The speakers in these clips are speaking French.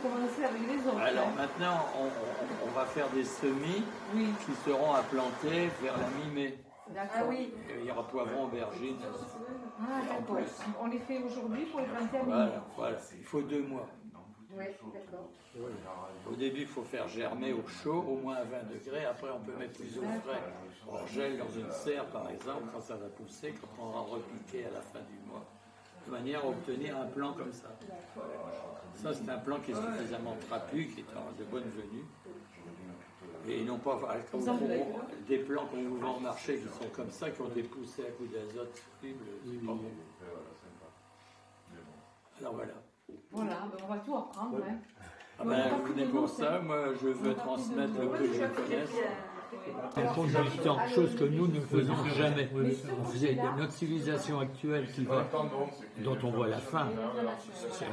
commencer avec les autres. Alors maintenant, on va faire des semis qui seront à planter vers la mi-mai. D'accord. Ah oui. Il y aura poivrons, aubergines. Ah d'accord. On les fait aujourd'hui pour les planter à mi-mai. Voilà. Il faut 2 mois. Oui, d'accord. Au début, il faut faire germer au chaud, au moins à 20 degrés. Après, on peut mettre plus au frais. On gèle dans une serre, par exemple, quand ça va pousser, quand on va repiquer à la fin du mois. De manière à obtenir un plant comme ça. Ça, c'est un plant qui est suffisamment trapu, qui est de bonne venue. Et non pas des plants qu'on vous vend au marché qui sont comme ça, qui ont été poussés à coups d'azote soluble. Alors voilà. Voilà, on va tout apprendre. Hein. Ah ben, vous venez pour ça, moi je veux transmettre le peu que je connaisse. Par contre, j'ai chose que nous ne faisons jamais. On faisait notre civilisation actuelle dont on voit la fin.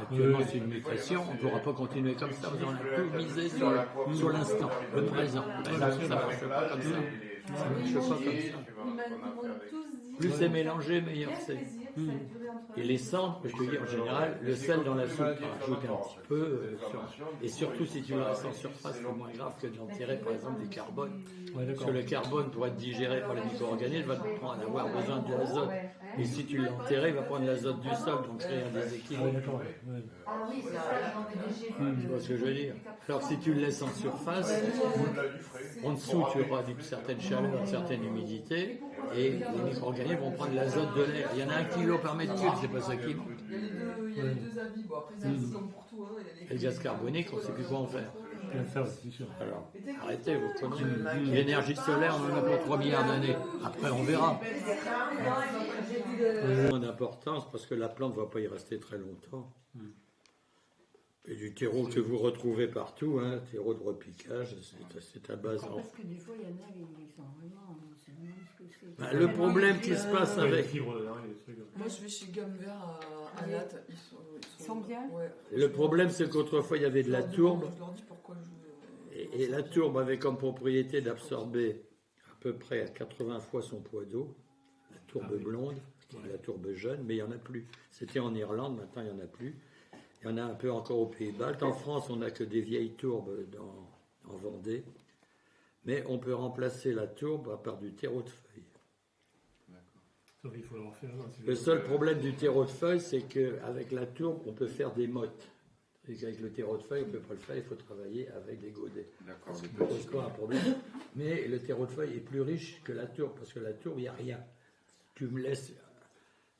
Actuellement, c'est une mutation. On ne pourra pas continuer comme ça. On a tout misé sur l'instant, le présent. Ça ne marche pas comme ça. Ça ne marche pas comme ça. Plus c'est mélangé, meilleur c'est. Et les cendres, je te dis en général, le sel dans la soupe, rajoute un petit peu. Et surtout, si tu le restes en surface, c'est moins grave que d'enterrer par exemple du carbone. Parce que le carbone, pour être digéré par les micro-organismes, va en avoir besoin de l'azote. Et si tu l'enterres, il va prendre l'azote du sol, donc créer un déséquilibre. Ah oui, c'est ça. Tu vois ce que je veux dire? Alors si tu le laisses en surface, en dessous tu auras une certaine chaleur, une certaine humidité, et les micro-organismes vont prendre l'azote de l'air. Il y en a 1 kilo par mètre cube, c'est pas ça qui manque. Il y a les deux avis. Bon, après, c'est comme pour tout. Et le gaz carbonique, on ne sait plus quoi en faire. Alors, arrêtez vos conneries. L'énergie solaire, on en a pour 3 milliards d'années. Après, on verra. Moins d'importance parce que la plante ne va pas y rester très longtemps. Et du terreau que vous retrouvez partout, terreau de repiquage, c'est à base. Parce que des fois, il y en a qui sont vraiment. Le problème qui se passe avec. Moi, je vais chez Gamme Vert à Latte. Ils sont bien. Ouais. Le problème, c'est qu'autrefois, il y avait de la tourbe. Je leur dis pourquoi Et la tourbe avait comme propriété d'absorber à peu près à 80 fois son poids d'eau. La tourbe blonde, la tourbe jeune, mais il n'y en a plus. C'était en Irlande, maintenant il n'y en a plus. Il y en a un peu encore aux Pays-Baltes. En France, on n'a que des vieilles tourbes en Vendée. Mais on peut remplacer la tourbe par du terreau de feuilles. Le seul problème du terreau de feuilles, c'est qu'avec la tourbe, on peut faire des mottes. Avec le terreau de feuilles, on ne peut pas le faire, il faut travailler avec des godets. D'accord. Ça ne pose pas un problème. Mais le terreau de feuilles est plus riche que la tourbe, parce que la tourbe, il n'y a rien. Tu me laisses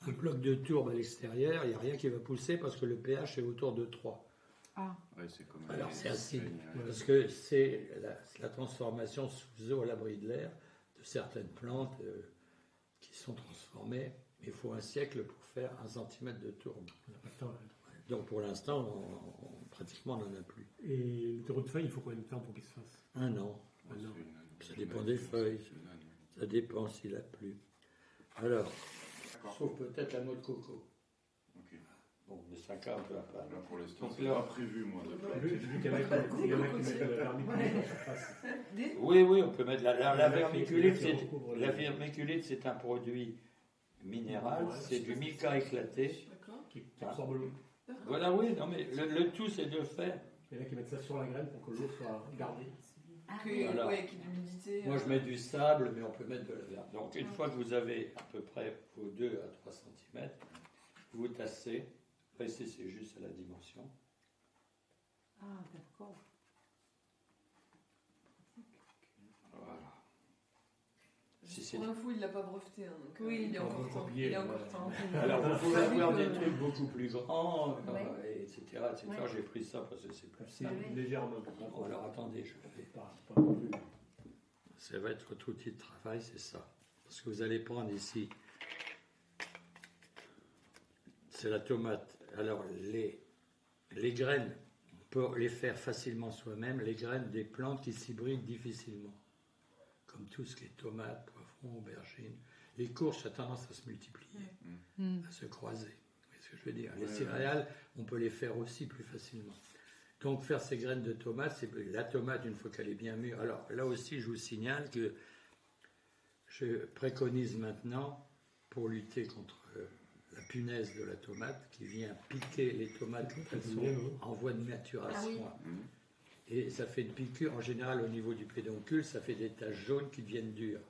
un bloc de tourbe à l'extérieur, il n'y a rien qui va pousser, parce que le pH est autour de 3. Ah. Ouais, c'est comme alors c'est acide, parce que c'est la transformation sous eau à l'abri de l'air de certaines plantes qui sont transformées. Mais il faut un siècle pour faire 1 centimètre de tourbe. Donc pour l'instant, pratiquement on n'en a plus. Et le terreau de feuilles, il faut combien de temps pour qu'il se fasse? 1 an. Ça dépend des feuilles. Ça dépend s'il a plu. Alors, sauf peut-être la noix de coco. Ok. Bon, mais 5 ans, on peut pas. Là, pour l'instant, c'est pas prévu, moi. Vu qu'il y en a qui mettent la vermiculite en surface. Oui, on peut mettre la vermiculite. La vermiculite, c'est un produit minéral, c'est du mica éclaté. Qui absorbe l'eau. Voilà, oui, non, mais le tout, c'est de faire. Il y en a qui mettent ça sur la graine pour que l'eau soit gardée. Voilà. Ouais, avec l'humidité. Moi, je mets du sable, mais on peut mettre de la verre. Donc, une fois que vous avez à peu près vos 2 à 3 cm, vous tassez. Après, c'est juste à la dimension. Ah, d'accord. Voilà. Pour l'info, il ne l'a pas breveté. Hein, donc, oui, il est encore temps. Il est encore temps. Alors, vous pouvez avoir des trucs beaucoup plus grands, etc. J'ai pris ça parce que c'est plus simple. Légèrement. Bon, alors, attendez, je fais. Ça va être votre outil de travail, c'est ça. Parce que vous allez prendre ici, c'est la tomate. Alors, les graines, on peut les faire facilement soi-même, les graines des plantes qui s'hybrident difficilement. Comme tout ce qui est tomates, poivrons, aubergines. Les courges, ça a tendance à se multiplier, à se croiser. Vous voyez ce que je veux dire? Les céréales, on peut les faire aussi plus facilement. Donc, faire ces graines de tomates, c'est la tomate, une fois qu'elle est bien mûre. Alors, là aussi, je vous signale que je préconise maintenant, pour lutter contre la punaise de la tomate qui vient piquer les tomates quand elles sont en voie de maturation. Et ça fait une piqûre, en général, au niveau du pédoncule, ça fait des taches jaunes qui deviennent dures.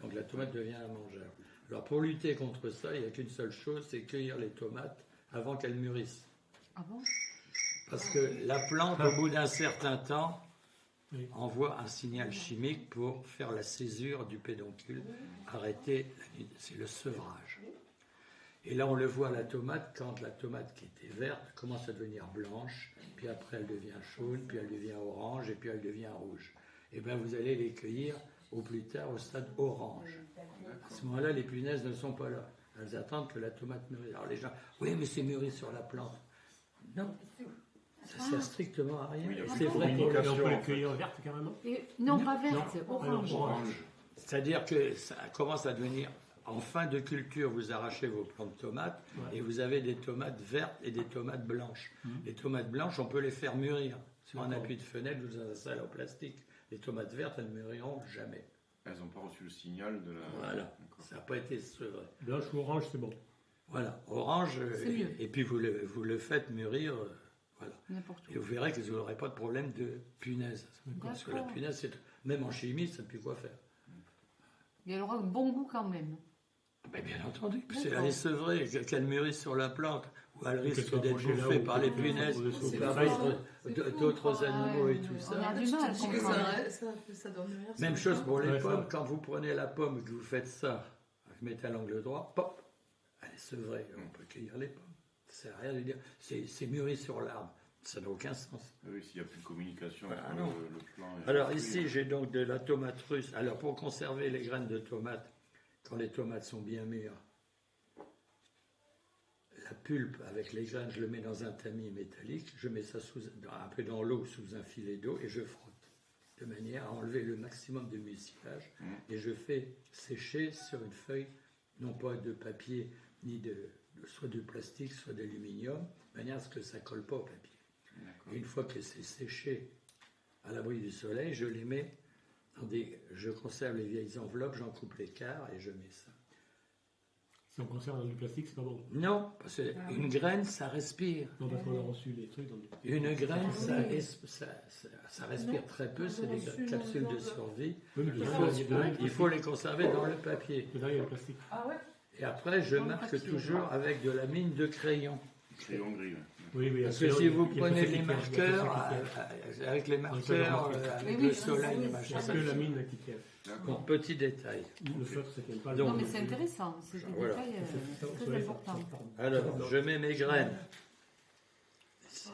Donc la tomate devient mangeable. Alors pour lutter contre ça, il n'y a qu'une seule chose, c'est cueillir les tomates avant qu'elles mûrissent. Ah bon? Parce que la plante, au bout d'un certain temps, envoie un signal chimique pour faire la césure du pédoncule, arrêter, c'est le sevrage. Et là, on le voit à la tomate, quand la tomate qui était verte commence à devenir blanche, puis après elle devient jaune, puis elle devient orange, et puis elle devient rouge. Et bien vous allez les cueillir au plus tard au stade orange. À ce moment-là, les punaises ne sont pas là. Elles attendent que la tomate mûrisse. Alors les gens, oui, mais c'est mûri sur la plante. Non, ça sert strictement à rien. C'est vrai On peut les cueillir vertes carrément. Non, pas verte, orange. C'est-à-dire que ça commence à devenir, en fin de culture, vous arrachez vos plants de tomates et vous avez des tomates vertes et des tomates blanches. Les tomates blanches, on peut les faire mûrir. Sur un appui de fenêtre, vous avez ça en plastique. Les tomates vertes, elles ne mûriront jamais. Elles n'ont pas reçu le signal de la... Voilà, ça n'a pas été sevré. Blanche ou orange, c'est bon. Voilà, orange, et puis vous le faites mûrir, voilà. Et vous verrez que vous n'aurez pas de problème de punaise. Parce que la punaise, même en chimie, ça ne peut plus quoi faire. Et elle aura un bon goût quand même. Mais bien entendu, c'est elle est sevrée, qu'elle mûrisse sur la plante, ou elle risque d'être bouffée par les punaises, ou par d'autres animaux et tout ça. On a du mal à comprendre. Ça doit mûrir. Même chose pour les pommes, quand vous prenez la pomme et que vous faites ça, vous mettez à l'angle droit, pop, elle est sevrée, on peut cueillir les pommes. Ça ne sert à rien de dire, c'est mûri sur l'arbre, ça n'a aucun sens. Oui, s'il n'y a plus de communication Ah, entre non. le plant et Alors le ici, fruit. j'ai donc de la tomate russe. Alors pour conserver les graines de tomates, quand les tomates sont bien mûres, la pulpe avec les graines, je le mets dans un tamis métallique, je mets ça un peu dans l'eau sous un filet d'eau et je frotte, de manière à enlever le maximum de mucilage. Et je fais sécher sur une feuille, non pas de papier, ni soit de plastique, soit d'aluminium, de manière à ce que ça ne colle pas au papier. Et une fois que c'est séché à l'abri du soleil, je les mets je conserve les vieilles enveloppes, j'en coupe l'écart et je mets ça. Si on conserve dans du plastique, c'est pas bon. Non, parce qu'une graine, ça respire. Non, parce qu'on a reçu les trucs dans du... Une graine, ça respire très peu, c'est des capsules de survie. Oui, mais Il faut les conserver dans le papier. dedans, il y a le plastique. Ah ouais? Et après, je marque toujours avec de la mine de crayon. Crayon gris, ouais. Oui, oui, Parce que si vous prenez les marqueurs, avec les marqueurs, avec le soleil, les machins, Parce que la mine qui tient. bon, petit détail. Le feutre, ça tient pas. Donc, Non, mais c'est intéressant, c'est des Voilà. détails très importants. Alors, je mets mes graines ici.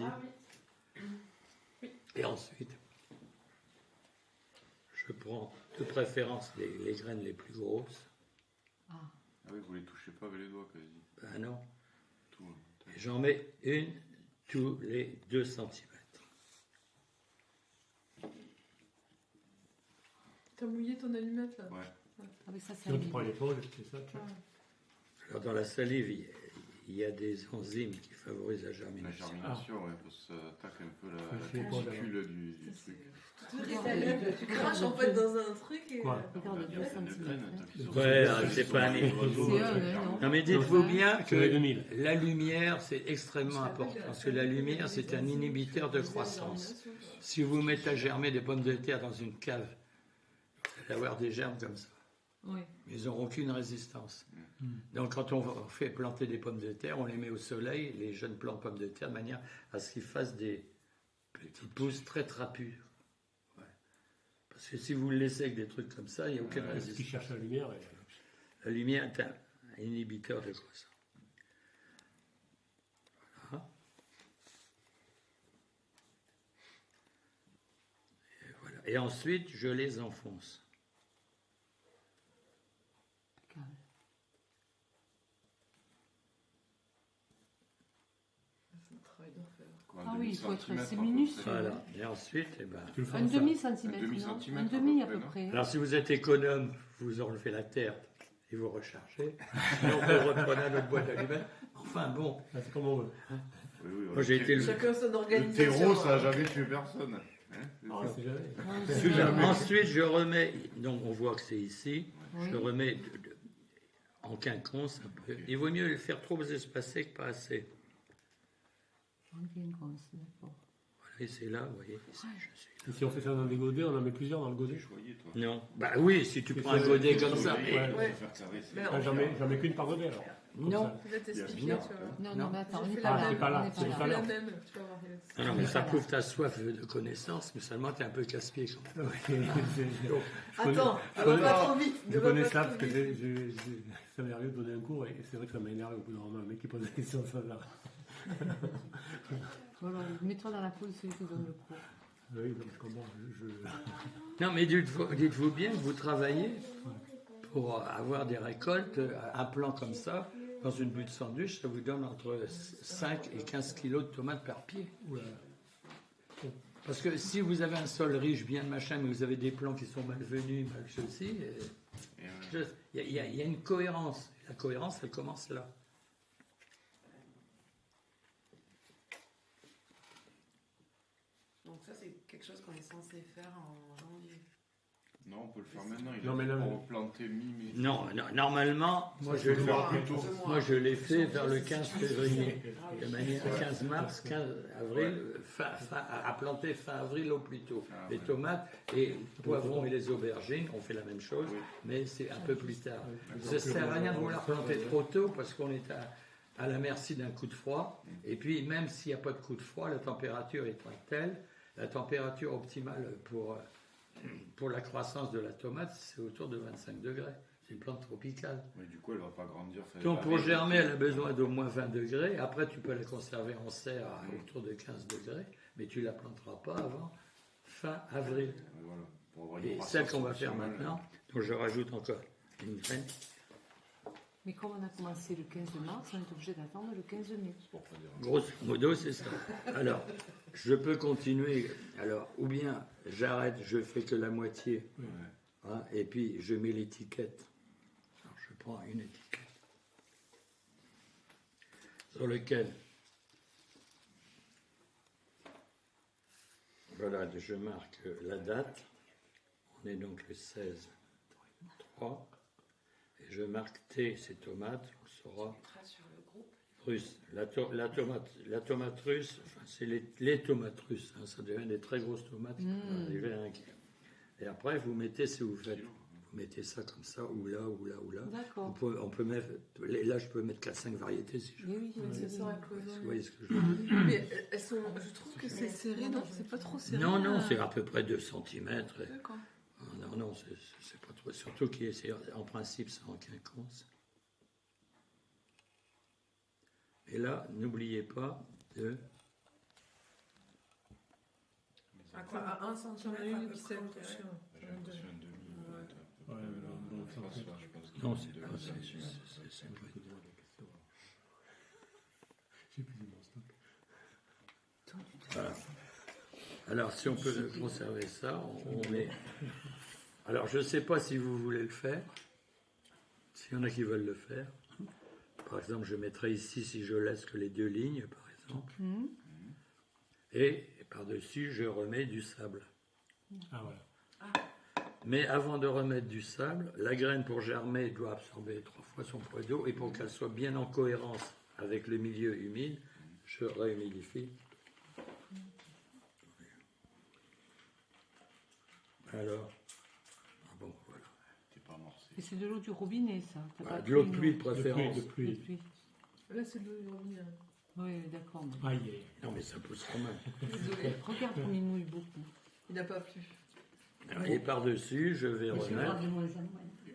Et ensuite, je prends de préférence les graines les plus grosses. Ah oui, vous les touchez pas avec les doigts, quasi. Ben non. Tout. Et j'en mets une tous les 2 cm. T'as mouillé ton allumette là? Ouais. Ah oui, ça c'est Sinon, tu prends l'éponge, c'est ça. Alors, dans la salive, il y a des enzymes qui favorisent la La germination. germination, ouais, parce que ça attaque un peu fait la pas cuticule du truc. Tu craches en fait dans un truc et. Quoi? Regarde, 2 cm. Ouais, c'est pas un non. Non, mais dites-vous bien que C'est 2000. la lumière, c'est extrêmement important. Parce que la lumière, c'est un inhibiteur de croissance. Si vous mettez à germer des pommes de terre dans une cave, vous allez avoir des germes comme ça. Oui. Ils n'auront aucune résistance. Donc quand on fait planter des pommes de terre, on les met au soleil, les jeunes plants de pommes de terre, de manière à ce qu'ils fassent des petites pousses très trapues. Ouais. Parce que si vous le laissez avec des trucs comme ça, il n'y a aucune Ce qui résistance. cherche la lumière. La lumière est un inhibiteur de croissance. Voilà. Voilà. Et ensuite, je les enfonce. Ah oui, il faut être assez minutieux. Voilà. Et ensuite, Un demi-centimètre, Un non? demi-centimètre, Un demi à à peu peu près, près. alors si vous êtes économe, vous enlevez la terre et vous rechargez. Sinon, vous reprenez un autre boîte d'allumettes. Enfin bon, C'est comme on veut. moi j'ai été Chacun son Le organisation. terreau, ça n'a jamais tué personne. Ah, c'est jamais. Ensuite, je remets, donc on voit que c'est ici, Oui. je remets en quinconce un peu. Il vaut mieux le faire trop espacé que pas assez. En quinconce, d'accord. Voilà, et c'est là, vous voyez. Ici, je suis là. Et si on fait ça dans des godets, on en met plusieurs dans le godet. Choyé, toi. Non, bah oui, si tu prends un godet comme ça. Ouais. Ouais. J'en mets qu'une par godet alors. Non. Je vais t'expliquer, Non. tu vois. Non, Non. non, mais attends, on Je n'est fais pas la là. même. C'est pas là, on n'est c'est pas pas Je là. fais là. la même, tu vas voir. Non, non, mais ça prouve ta soif de connaissance, mais seulement tu es un peu casse-pied quand même. Attends, je on connais- va pas trop vite. Je ne va connais pas ça trop parce que vite. ça m'est arrivé de donner un cours et c'est vrai que ça m'a énervé au bout d'un moment, le mec qui pose des questions ça là. Voilà, mets-toi dans la peau de celui qui donne le cours. Oui, donc je comprends. Non, mais dites-vous bien que vous travaillez pour avoir des récoltes, un plan comme ça, dans une butte de sandwich, ça vous donne entre 5 et 15 kilos de tomates par pied. Oula. Parce que si vous avez un sol riche, bien de machin, mais vous avez des plants qui sont malvenus, mal ceci, il y a une cohérence. La cohérence, elle commence là. Donc ça, c'est quelque chose qu'on est censé faire en janvier. Non, on peut le faire maintenant. Il Non, a mais là, pour planter mi-mai. Non, normalement, moi je l'ai fait vers le 15 février, de manière 15 mars, 15 avril, à planter fin avril au plus tôt. Les tomates et les poivrons et les aubergines, on fait la même chose, mais c'est un peu plus tard. Ça ne sert à rien de vouloir planter trop tôt parce qu'on est à la merci d'un coup de froid. Et puis, même s'il n'y a pas de coup de froid, la température est telle, la température optimale pour la croissance de la tomate, c'est autour de 25 degrés. C'est une plante tropicale. Mais du coup, elle ne va pas grandir. Donc pour germer, elle a besoin d'au moins 20 degrés. Après, tu peux la conserver en serre à autour de 15 degrés, mais tu ne la planteras pas avant fin avril. Voilà, pour avoir une Et croissance celle qu'on va faire optimale. maintenant, donc je rajoute encore une graine. Mais comme on a commencé le 15 mars, on est obligé d'attendre le 15 mai. Grosso modo, c'est ça. Alors, je peux continuer. Alors, ou bien j'arrête, je fais que la moitié, hein, et puis je mets l'étiquette. Alors, je prends une étiquette sur lequel, voilà, je marque la date. On est donc le 16/3. Et je marque T, c'est tomate, on saura. Sur le groupe. Russe. La tomate russe, enfin, c'est les tomates russes. Hein, ça devient des très grosses tomates qui peuvent arriver à 1 kilo. Et après, vous mettez, si vous faites, vous mettez ça comme ça, ou là, ou là, ou là. D'accord. On peut mettre, là, je peux mettre 4-5 variétés si je veux. Oui, C'est ça, à cause Vous voyez ce que je veux dire? Mais elles sont, je trouve que c'est serré, non? C'est pas trop serré. Non, non, c'est à peu près 2 cm. D'accord. Non, non, c'est pas trop. Surtout en principe, c'est en quinconce. Et là, n'oubliez pas de. À quoi? À 1 cm. J'en ai une qui s'est accrochée. J'ai l'impression un demi-millimètre. Ouais, non, Je pense pas, je pense que Non, c'est c'est deux pas. centimètres. C'est pas. J'ai plus de mon stock. Voilà. Alors, si on peut conserver ça, on met. Alors, je ne sais pas si vous voulez le faire. S'il y en a qui veulent le faire. Par exemple, je mettrai ici, si je laisse que les 2 lignes, par exemple. Et par-dessus, je remets du sable. Ah voilà. Mais avant de remettre du sable, la graine pour germer doit absorber 3 fois son poids d'eau. Et pour qu'elle soit bien en cohérence avec le milieu humide, je réhumidifie. Alors, bon, voilà. T'es pas amorcé. Et c'est de l'eau du robinet, ça. T'as pas De l'eau de pris, pluie non. de préférence. De De pluie. pluie. Là, c'est de l'eau du robinet. Oui, d'accord. mais- Aïe, aïe. Non, mais ça pousse quand même. Désolé, Regarde comme il mouille beaucoup. il n'a pas plu. Et par-dessus, je vais remettre.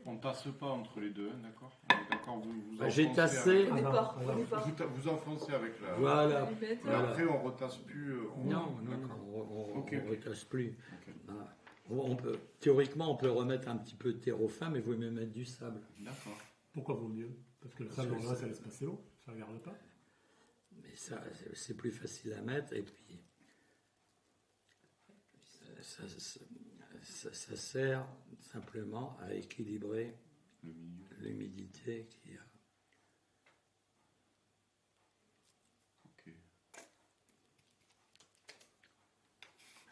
On tasse pas entre les deux, hein, d'accord? On est d'accord, vous J'ai enfoncez tassé. Au départ, au avec- départ. Vous enfoncez avec la. Voilà. Et Voilà. après, on retasse plus. Non, D'accord. on Ok, ne ok. retasse plus. Ok. Voilà. Théoriquement, on peut remettre un petit peu de terreau fin, mais il vaut mieux mettre du sable. D'accord. Pourquoi vaut mieux? Parce que le sable, en vrai, ça laisse passer l'eau. Ça ne regarde pas. Mais ça, c'est plus facile à mettre. Et puis, ça sert simplement à équilibrer Le milieu. l'humidité qu'il y a. Ok.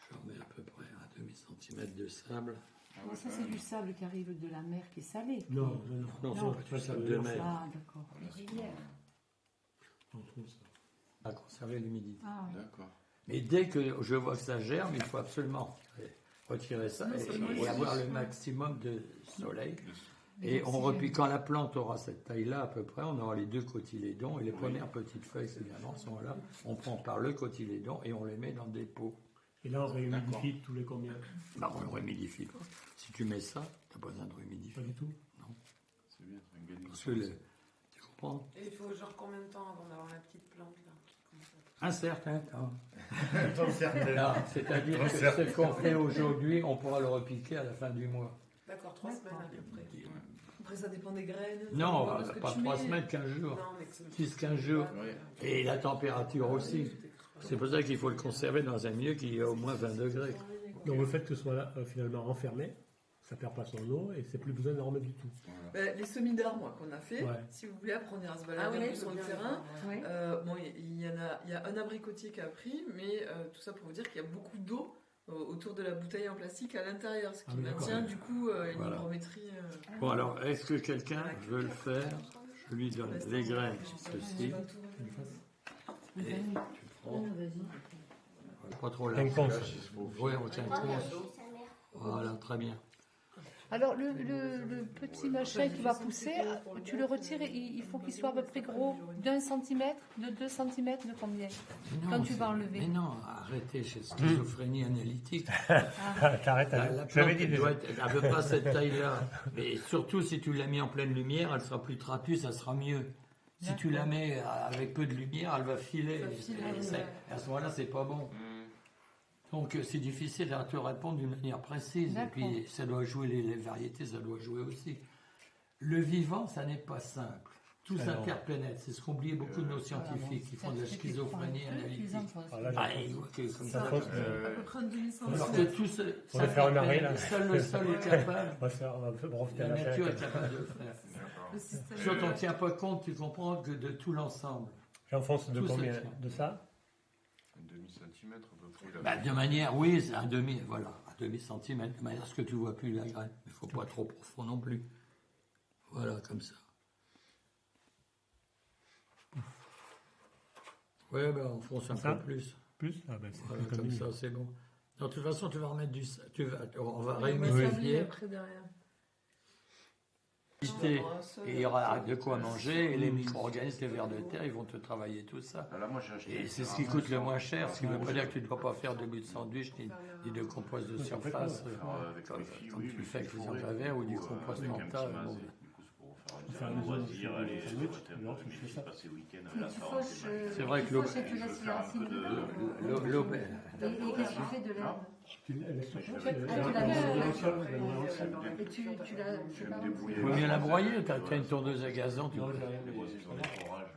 Je remets à peu près un demi-centimètre de sable. Ah Mais ça, c'est du sable qui arrive de la mer qui est salé. Non, Non, Non. c'est pas ça de mer. Ah, d'accord. on trouve ça. À conserver l'humidité. Ah, oui. D'accord. Mais dès que je vois que ça germe, il faut absolument retirer ça et avoir le maximum de soleil. Et on repique, quand la plante aura cette taille-là à peu près, on aura les 2 cotylédons et les premières petites feuilles, évidemment, sont là. On prend par le cotylédon et on les met dans des pots. Et là, on réhumidifie tous les combien? Non, on ne réhumidifie pas. Si tu mets ça, tu n'as pas besoin de Pas réhumidifier. du tout. C'est bien, c'est un gagné. Parce que tu comprends? Et il faut genre combien de temps avant d'avoir la petite plante là? Un certain temps. Ton certain. Non, c'est-à-dire que ce qu'on fait aujourd'hui, on pourra le repiquer à la fin du mois. D'accord, 3 semaines à peu près. Après, ça dépend des graines. ça Non, dépend de ce que pas tu 3 mets. semaines, 15 jours. Non, mais que 6-15 jours. Ouais. Et la température aussi. C'est pour ça qu'il faut le conserver dans un milieu qui est au moins 20 degrés. Donc le fait que ce soit là, finalement enfermé, ça perd pas son eau et c'est plus besoin de remettre du tout. Les semis d'arbres qu'on a fait, Ouais. si vous voulez apprendre à se balader un peu sur le terrain, Ouais. bon, il y a un abricotier qui a pris, mais tout ça pour vous dire qu'il y a beaucoup d'eau autour de la bouteille en plastique à l'intérieur, ce qui Ah oui, maintient du coup une Voilà. hygrométrie. Bon, alors, est-ce que quelqu'un veut le faire? Je lui donne les graines, ceci. Et tu prends. Pas trop là. Un compte. Oui, on tient compte. Voilà, très bien. Alors, le petit machin qui va pousser, tu le retires et il faut qu'il soit à peu près gros d'1 centimètre, de 2 centimètres, de combien? Quand tu vas enlever. Mais non, arrêtez chez schizophrénie analytique. T'arrêtes. La plante doit être à peu près cette taille-là. Et surtout, si tu la mets en pleine lumière, elle sera plus trapue, ça sera mieux. Si tu la mets avec peu de lumière, elle va filer. À ce moment-là, c'est pas bon. Donc, c'est difficile à te répondre d'une manière précise. Et puis, ça doit jouer, les variétés, ça doit jouer aussi. Le vivant, ça n'est pas simple. Tout s'interpénètre. C'est ce qu'oublient beaucoup de nos scientifiques qui font de la schizophrénie analytique. Ils voient que comme ça. À peu près un demi-centimètre. Alors que tout ça, On va faire un arrêt là. seul le sol est capable. On va profiter La à la nature est chaîne. capable de le faire. Le système. Quand on ne tient pas compte, tu comprends que de tout l'ensemble. J'enfonce de Tout se combien? tient. De ça? Un demi-centimètre à peu près. Bah, de manière, oui, c'est un demi-centimètre, de manière à ce que tu ne vois plus la graine. Il ne faut pas trop profond non plus. Voilà, comme ça. Oui, ben, on fonce un Ça peu plus. Plus? Ah ben c'est Voilà, plus comme comme ça, c'est bon. De toute façon, tu vas remettre on va On va réhumidifier. s'habiller après derrière. Et il y aura de quoi manger, et les micro-organismes, les vers de terre, ils vont te travailler tout ça. Là, moi, j'ai acheté. Et c'est ce qui coûte le moins cher, ce qui ne veut pas dire que tu ne dois pas faire de but de sandwich ni de compost de surface, Avec comme mes filles, comme oui, tu mais fais avec c'est les fourré. verts ou du Ou, compost avec un mental. petit Bon. mazet. Du coup, c'est pour faire Faire un un loisir, sandwich, aller sandwich, sauter un alors peu, tu mais fais j'ai ça. passé le week-end Mais à la tu Farce. fauches, C'est vrai que tu fauches et tu laisses les racines de l'herbe. Et qu'est-ce que tu fais de l'herbe? Tu laisses Tu la la et tu la. Je vais me débrouiller. Il faut bien la broyer, tu as une tondeuse à gazon. Tu Non, peux... j'ai rien. Les voisins, ils ont des forages.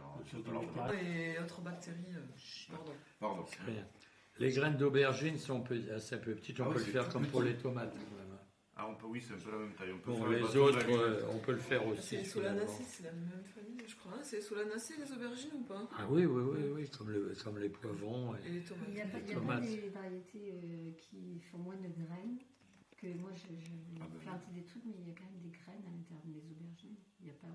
Et autres bactéries. Pardon. Pardon. Rien. Les graines d'aubergine sont assez peu petites, on Ah oui, peut le c'est faire tout comme petit. pour les tomates. Ah, on peut, oui, c'est un peu la même taille. On peut Pour faire les bâton autres, d'allume. on peut le faire aussi. C'est les finalement. solanacées, c'est la même famille, je crois. C'est les solanacées, les aubergines ou pas? Ah oui, comme les poivrons. Et les tomates. Il n'y a pas tomates. des variétés qui font moins de graines. Que moi, je plantais des trucs, mais il y a quand même des graines à l'intérieur des aubergines. Il n'y a pas.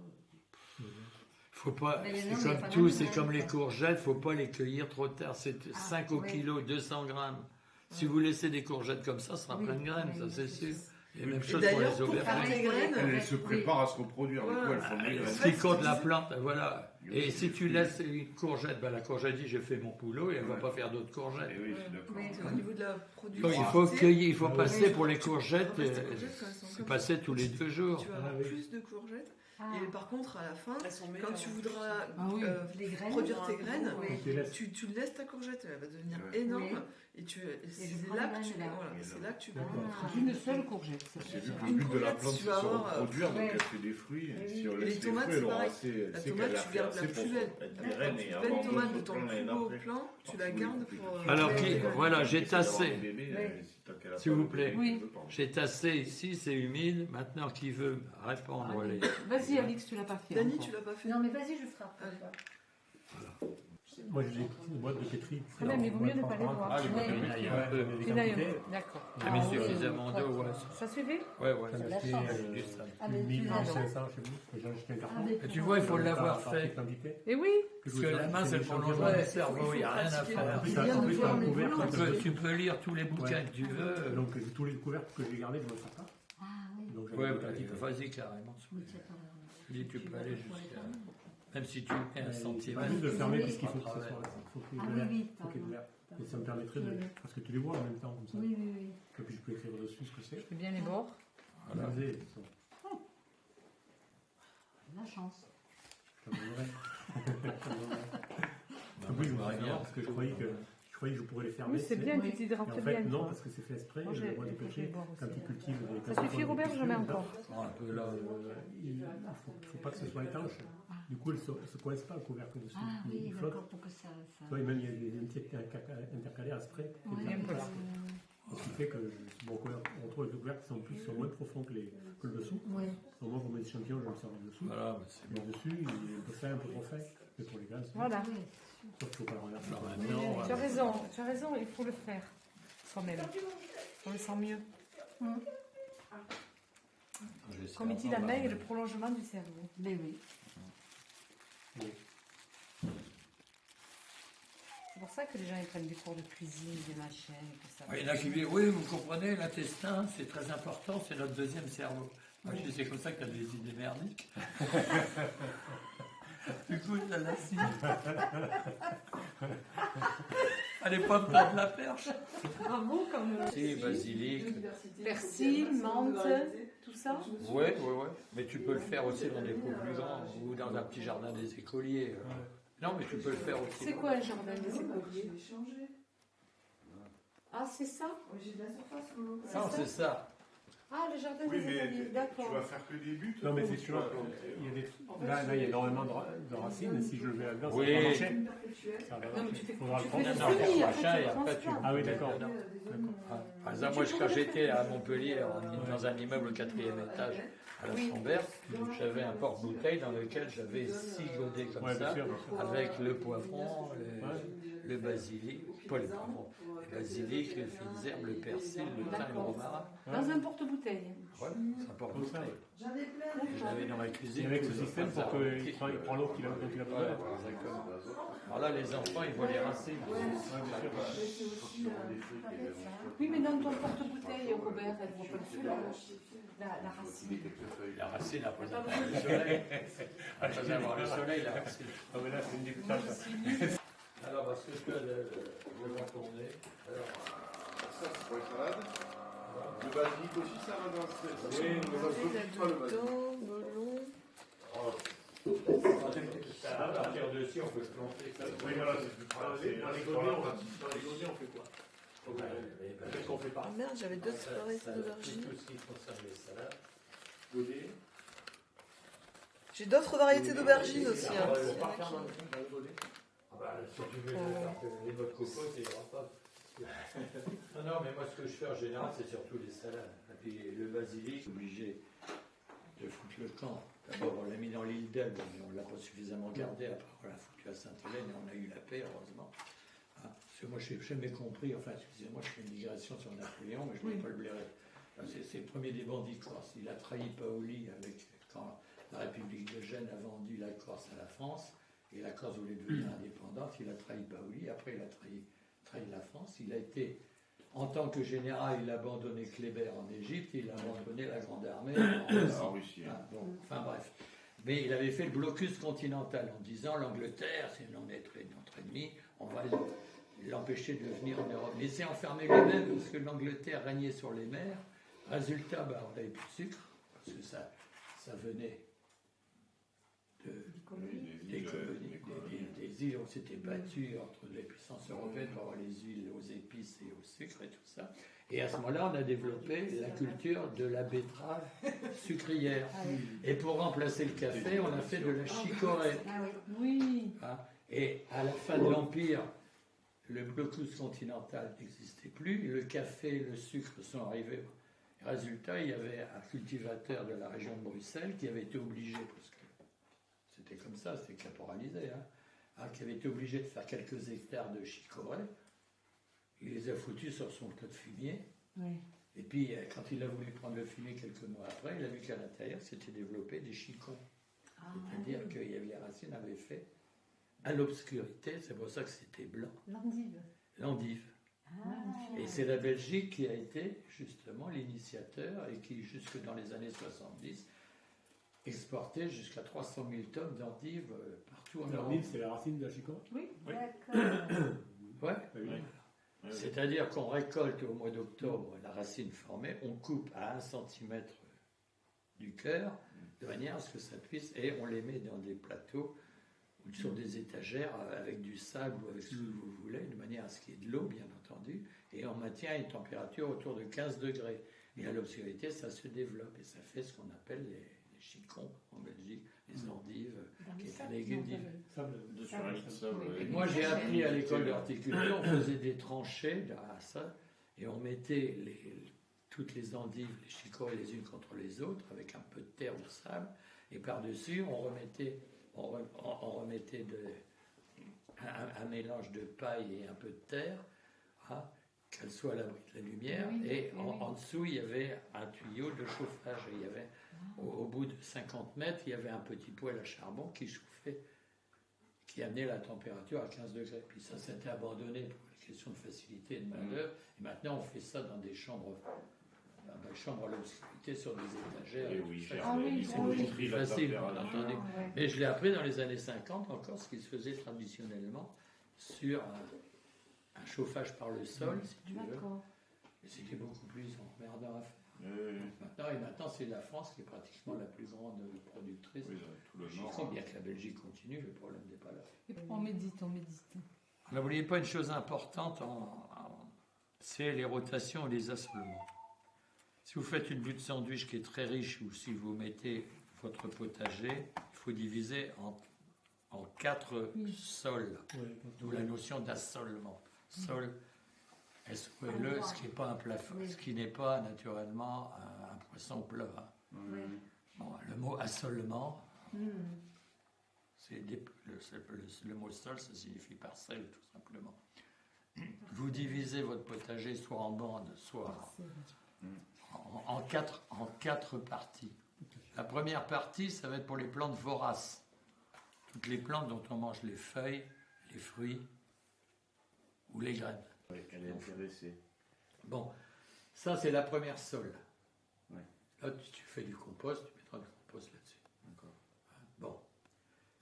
Faut pas, Mais c'est non, mais comme pas tout, de c'est graines, comme les quoi. courgettes, faut pas les cueillir trop tard. C'est 5 au ouais. kilo, 200 grammes. Si vous laissez des courgettes comme ça sera Oui, plein de graines, oui, ça c'est c'est sûr. sûr. Et même Et chose pour d'ailleurs, les pour aubergines. faire les graines, Elles se préparent à se reproduire. Du coup, elles font des graines. Ce qui compte la plante, voilà. Et si tu laisses une courgette, ben la courgette dit j'ai fait mon boulot et elle va pas faire d'autres courgettes. Eh oui, je suis d'accord. Oui. au niveau de la Donc, production. il faut cueillir, il faut Oui. passer pour les courgettes, En fait, les courgettes, quand elles sont c'est comme passer ça, tous les 2 jours. Tu vas avoir plus de courgettes. Ah, Et par contre, à la fin, Elles sont quand meilleures. tu voudras Ah oui. les graines. produire tes graines, Oui. Tu laisses. tu laisses ta courgette, elle va devenir Ouais. énorme. Oui. Et je c'est prends là les que tu graines, là. voilà, c'est là que tu vas. Ah. Une seule courgette. ça J'ai vu suffit. que le Une but de la courgette, plante, tu c'est vas de se avoir, reproduire, donc ouais. elle fait des fruits. Oui. Si on Et laisse les les tomates, fruits, c'est elle aura pareil. assez. La c'est tomate, qu'elle a tu fait gardes la assez plus pour belle. être pérenne et Tu avoir fais une tomate de d'autres ton plants l'année plus beau d'après. plan, tu la gardes pour. Alors, voilà, j'ai Si d'avoir tassé. des bébés, Oui. si tant qu'elle a S'il pas vous de plaît. bébé, Oui. je peux pas. J'ai tassé ici, c'est humide. Maintenant, qui veut répandre les... Vas-y, Alix, tu l'as pas fait. Dani, encore. tu l'as pas fait? Non, mais vas-y, je frappe. Allez. Je sais Moi, j'ai des petites boîtes de pétri. Quand même, il vaut mieux ne pas les voir. Ah, les Ouais. boîtes de pétri. Il y a Il y en a des eu. D'accord. J'ai mis suffisamment d'eau, ouais. Ça suffit? Ouais, ouais. J'en ai la acheté chance. 1500, je sais plus. J'ai acheté un carton. Et tu vois, il faut l'avoir fait. Et oui. Parce que la main, c'est le prolongement du cerveau, il n'y a rien à faire. Tu peux lire tous les bouquins que tu veux. Donc, tous les couvercles que j'ai gardés, je ne me sers pas. Ah oui. Donc, Ouais, j'en ai vas-y carrément. Oui, c'est pas Je dis, tu peux aller jusqu'à. Même si tu mets un pas centimètre. juste de fermer parce qu'il faut que Ah, ce soit. Faut qu'il y ait Ah de oui, l'air. oui, Faut qu'il y ait de l'air. pardon. Et ça me permettrait de. Parce que tu les vois en même temps, comme ça. Oui, oui, oui. Et puis je peux écrire dessus ce que c'est. Je fais bien les bords. Voilà. Vas-y, La chance. je t'avouerai. En plus, je voudrais savoir parce que je croyais que je pourrais les fermer. Oui, c'est tu sais. bien, Oui. tu t'hydrates Et en bien. fait, non, toi. parce que c'est fait exprès. Moi, Le j'ai- bois de j'ai pétri, boire quand aussi. tu cultives des Ça suffit, Robert, j'en mets encore. Un peu là. Il ne faut pas que ce soit étanche. Du coup, elle ne se coince pas le couvercle dessus. Ah oui, Il flotte. d'accord, pour que ça. Tu vois, et même il y a des petits intercalaires à spray. Oui, un peu là. Ce qui fait que bon, on trouve les couvercles qui sont moins profonds que le dessous. Oui. Au moins, pour mes échantillons, je le sers du dessous. Voilà, mais c'est Mais bon. le dessus, il est un peu fin, un peu trop fin. Mais pour les gaz, Voilà. Oui. sauf qu'il ne faut pas le renverser. Alors Oui, maintenant, tu as raison, il faut le faire. Soi-même. On le sent mieux. Comme il dit, la main est le prolongement du cerveau. Mais oui. C'est pour ça que les gens ils prennent des cours de cuisine, des machins et tout ça. il y en a qui disent, oui, vous comprenez, l'intestin, c'est très important, c'est notre deuxième cerveau. Moi, je dis, c'est comme ça que tu as des idées merdiques. Du coup, ça l'assise. Allez pas me prendre la perche. Bravo comme Si, basilic. persil, menthe, tout ça. Ouais. Mais tu peux le faire aussi dans des pots plus grands ou dans un petit jardin des écoliers. Non, mais tu peux le faire aussi. C'est quoi un jardin des écoliers? Je l'ai changé. Ah, c'est ça? J'ai de la surface, Lolo. Non, c'est ça. Ah, le jardin Oui, des mais écoliers, tu d'accord. vas faire que des buts. Non, mais c'est sûr. Il y a des... Là, il y a énormément de racines. Si je le mets là-dedans, ça Oui. va pas marcher. Perpétuelle. Ça va Non, pas mais marcher. tu fais, Faudra tu le fais prendre. le Non, non, semis, machin, après tu et le après, tu- transplantes. Ah oui, d'accord. Par exemple, moi, quand j'étais à Montpellier, dans un immeuble au 4e étage, à la Chambert, j'avais un porte-bouteille dans lequel j'avais 6 godets comme Ouais, bien ça, sûr. avec le poivron, le basilic, pas le poivron, le basilic, les fines herbes, le persil, le thym et le romarin. Dans un porte-bouteille. Ouais, c'est un porte-bouteille. J'en ai plein. Je l'avais dans ma Et cuisine. avec ce tout système, comme ça. pour qu'il prend l'eau qu'il a dont il a Ouais, besoin. exactement. Alors là, les enfants, ils voient les racines. Oui, mais dans ton porte-bouteille, Robert, elle voit pas le feu, la racine. La racine, après avoir le soleil. Après avoir le soleil, la racine. Ah, mais là, c'est une députation. Alors, parce que je vais tourner. Alors, Ça, c'est pour les salades. Le basilic aussi, ça va dans ce. Oui, mais ça se refuse pas le basilic. melon. à partir de ci, on peut se planter. Oui, voilà, c'est plus pratique. Dans les godets, on fait quoi? Qu'est-ce qu'on fait pas? Ah merde, j'avais d'autres variétés d'aubergines. Tout ce qui concerne les salades. Godets. J'ai d'autres variétés d'aubergines aussi. Ah, Hein. on va pas faire dans le godet. Ah bah, si tu veux faire que les noix de coco, c'est grand pas. Non, non, mais moi, ce que je fais en général, c'est surtout les salades. Et puis le basilic, obligé de foutre le camp. D'abord, on l'a mis dans l'île d'Elbe, mais on ne l'a pas suffisamment gardé. Après, on l'a foutu à Sainte-Hélène et on a eu la paix, heureusement. Hein, parce que moi, je n'ai jamais compris, enfin, excusez-moi, je fais une digression sur Napoléon, mais je ne peux pas le blairer. C'est le premier des bandits corses. Il a trahi Paoli quand la République de Gênes a vendu la Corse à la France, et la Corse voulait devenir indépendante. Il a trahi Paoli, après il a trahi la France. Il a été, en tant que général, il a abandonné Kléber en Égypte, il a abandonné la Grande Armée en Russie. Ah, bon, enfin bref. Mais il avait fait le blocus continental en disant l'Angleterre, c'est notre ennemi, on va l'empêcher de venir en Europe. Mais il s'est enfermé lui-même parce que l'Angleterre régnait sur les mers. Résultat, on n'avait plus de sucre, parce que ça venait des îles. On s'était battu entre les puissances européennes pour avoir les huiles aux épices et au sucre et tout ça. Et à ce moment-là, on a développé la culture de la betterave sucrière. Et pour remplacer le café, on a fait de la chicorée. Ah oui. Oui. Hein. Et à la fin de l'Empire, le blocus continental n'existait plus. Le café et le sucre sont arrivés. Résultat, il y avait un cultivateur de la région de Bruxelles qui avait été obligé, parce que c'était comme ça, c'était caporalisé, hein, qui avait été obligé de faire quelques hectares de chicorée. Il les a foutus sur son tas de fumier. Oui. Et puis, quand il a voulu prendre le fumier quelques mois après, il a vu qu'à l'intérieur s'était développé des chicons. C'est-à-dire que les racines avaient fait à l'obscurité, c'est pour ça que c'était blanc. L'endive. Et c'est la Belgique qui a été justement l'initiateur et qui, jusque dans les années 70, exportait jusqu'à 300 000 tonnes d'endives partout en Europe. L'endive, c'est la racine de la chicorée? Oui, Oui. d'accord. Ouais. Oui. C'est-à-dire qu'on récolte au mois d'octobre la racine formée, on coupe à 1 cm du cœur, de manière à ce que ça puisse, et on les met dans des plateaux ou sur des étagères avec du sable ou avec ce que vous voulez, de manière à ce qu'il y ait de l'eau, bien entendu, et on maintient une température autour de 15 degrés. Et à l'obscurité, ça se développe, et ça fait ce qu'on appelle les chicons en Belgique, les endives, qui est un légume d'hiver. Et moi, j'ai appris à l'école d'horticulture, on faisait des tranchées à ça, et on mettait toutes les endives, les chicorées les unes contre les autres, avec un peu de terre ou de sable, et par-dessus, on remettait un mélange de paille et un peu de terre, qu'elle soit à l'abri de la lumière, en dessous, il y avait un tuyau de chauffage, et il y avait, au bout de 50 mètres, il y avait un petit poêle à charbon qui chauffait, qui amenait la température à 15 degrés. Puis ça s'était abandonné pour une question de facilité et de main-d'œuvre. Et maintenant, on fait ça dans des chambres à l'obscurité, sur des étagères. C'est beaucoup plus facile, bien entendu. Mais je l'ai appris dans les années 50, encore ce qui se faisait traditionnellement sur un chauffage par le sol, si tu veux. Et c'était beaucoup plus emmerdant à faire. Maintenant, c'est la France qui est pratiquement la plus grande productrice. Je sens bien que la Belgique continue, le problème n'est pas là. On médite. N'oubliez pas une chose importante, c'est les rotations et les assolements. Si vous faites une butte de sandwich qui est très riche, ou si vous mettez votre potager, il faut diviser en 4 sols, d'où la notion d'assolement. Sol, S-O-L-E, ce qui n'est pas un plafond, ce qui n'est pas naturellement un poisson plat. Bon, le mot assolement, le mot sol, ça signifie parcelle, tout simplement. Vous divisez votre potager soit en bandes, soit en quatre parties. La première partie, ça va être pour les plantes voraces. Toutes les plantes dont on mange les feuilles, les fruits ou les graines. Elle est intéressée. Bon, ça c'est la première sole. Là, tu fais du compost, tu mettras du compost là-dessus. D'accord. Bon.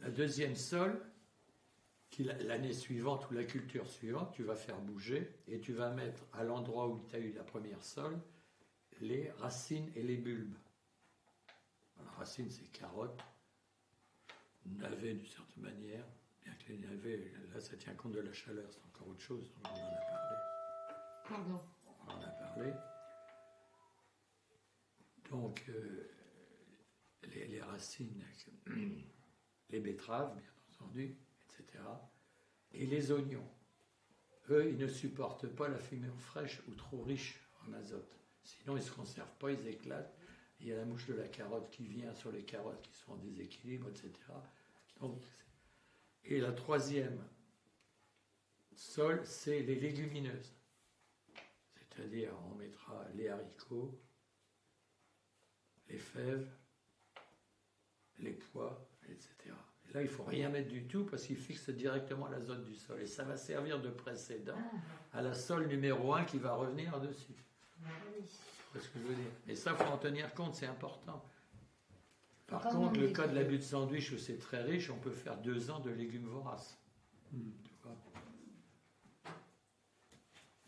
La deuxième sole, l'année suivante ou la culture suivante, tu vas faire bouger et tu vas mettre à l'endroit où tu as eu la première sole les racines et les bulbes. La racine, c'est carottes, navets d'une certaine manière, bien que les navets, là, ça tient compte de la chaleur, c'est encore autre chose, on en a parlé. Pardon. On en a parlé. Donc, les racines, les betteraves, bien entendu, etc. Et les oignons. Eux, ils ne supportent pas la fumée fraîche ou trop riche en azote. Sinon, ils ne se conservent pas, ils éclatent. Il y a la mouche de la carotte qui vient sur les carottes qui sont en déséquilibre, etc. Donc, et la troisième sol, c'est les légumineuses. C'est-à-dire, on mettra les haricots, les fèves, les pois, etc. Et là, il ne faut rien mettre du tout parce qu'il fixe directement l'azote du sol. Et ça va servir de précédent à la sol numéro 1 qui va revenir dessus. C'est ce que je veux dire. Et ça, il faut en tenir compte, c'est important. Par contre, le cas de la butte de sandwich où c'est très riche, on peut faire 2 ans de légumes voraces. Tu vois.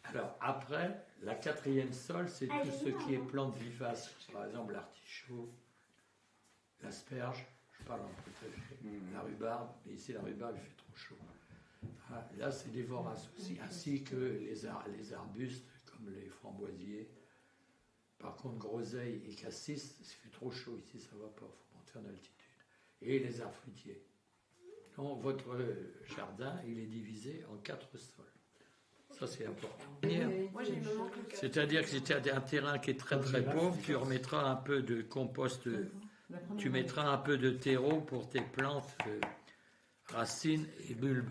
Alors, après, la quatrième sol, c'est tout ce qui est plantes vivaces. Par exemple, l'artichaut, l'asperge, je parle en potager, la rhubarbe, mais ici, la rhubarbe, il fait trop chaud. Là, c'est des voraces aussi, ainsi que les arbustes, comme les framboisiers. Par contre, groseille et cassis, il fait trop chaud ici, ça ne va pas, il faut monter en altitude. Et les arbres fruitiers. Donc, votre jardin, il est divisé en 4 sols. Ça, c'est important. C'est-à-dire que si tu as un terrain qui est très très pauvre, tu remettras un peu de compost, tu mettras un peu de terreau pour tes plantes racines et bulbes.